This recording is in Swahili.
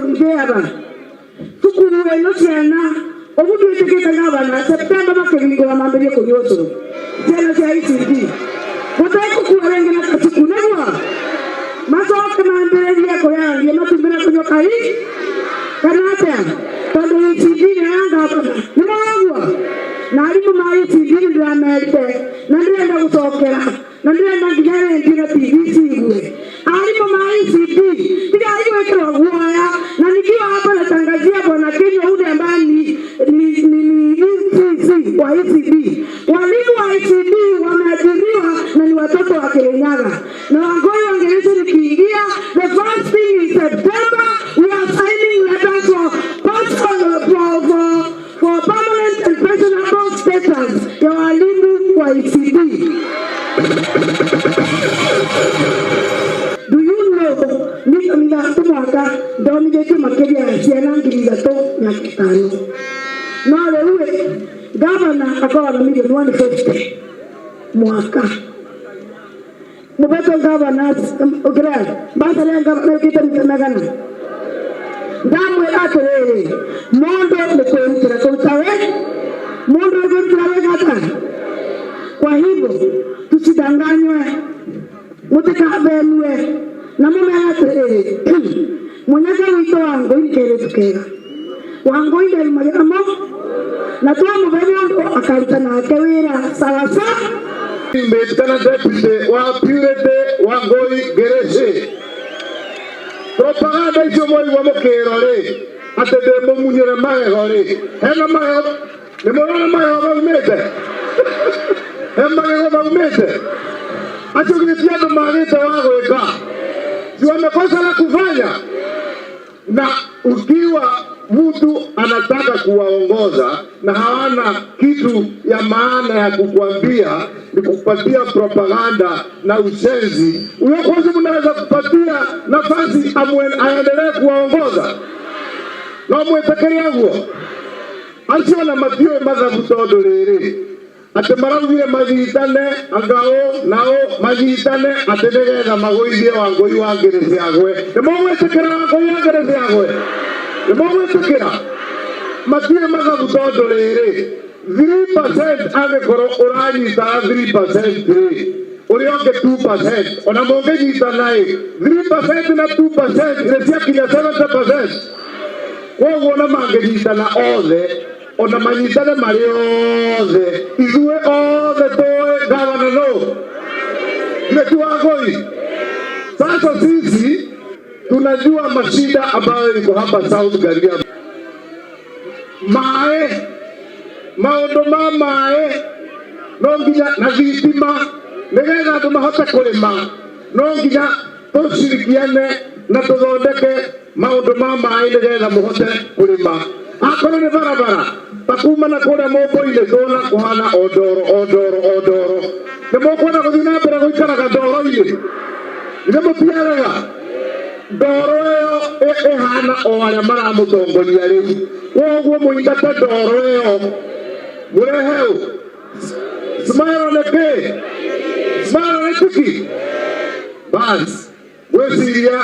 ngeba tukuwe no cyana obudu etekeka ngabana September bakelingo amambere ko yoso cyana cya ICD butako kurenga na katukunwa maso kamambere yako yangi matumbira kunyo kai kanata tondo ICD yanga hapa nimagwa nari mu ICD ndamete nandenda gutokera nandenda ngijare ndira TVC gwe ari mu ICD ndigari wekero guaya na nikiwa hapa natangazia bwana Kenya ule ambaye ni wa ICD walimu wa ICD wameajiriwa na ni watoto wa Kirinyaga na Wangoi wangereza nikiingia the first thing in September we are signing letters for permanent and pensionable status ya walimu wa ICD. Do you know ni mwaka ndomije makeria ciana ngiriga to nyakitano no lewe gavana akawa na milioni 150 mwaka mubeto gavana ogera basa le gavana kita mtagana ndamwe atore mondo lekwentira kutawe mondo lekwentira kata kwa hivyo tusidanganywe mutakabenwe na mume atore mwenyaga wito wangu ikere tukera wangu ile mayamo na tuwa mubebo akarutana kewira sawa sawa Mbetana deputy wa purete Wangoi gereshe propaganda hiyo moi wa mokerore atende munyere magore hena mayo ne morona mayo wa mete hema mayo wa mete acho kinitia ndo mageta wangu eka si wamekosa la kufanya na ukiwa mtu anataka kuwaongoza na hawana kitu ya maana ya kukuambia ni kupatia propaganda na ushenzi, huyo kwanza mnaweza kupatia nafasi aendelee kuwaongoza na mwetekeri yangu asio na matio madhabu todo rere ate maravire magitane angao nao magitane atenegeza magoithie Wangoi wangereze agwe ne mwetekera Wangoi wangereze agwe Nemwetekera matire madhabu todo rere 3% angekoro uranyita 3% urionge 2% ona mongejita naye 3% na 2% iresia kinya 70% wogo na mangejita na othe ona manyitane mari othe izue othe toe gavana no netu Wangoi. Sasa sisi tunajua mashida ambayo iko hapa South Garia mae maondo mae no nginya na thitima nigetha andu mahote kurima no nginya tushirikiane na tuthondeke maundu mae nigetha muhote kurima akorwo ni barabara takuma na kuria mombo-ini tuna kuhana odoro ni mukwenda guthii na mbere guikaraga ndoro-ini ni mutiarega ndoro ĩyo ĩhana o arĩa maramutongoria rĩu koguo muingate ndoro ĩyo murehe smile on the smile on the bas gwĩciria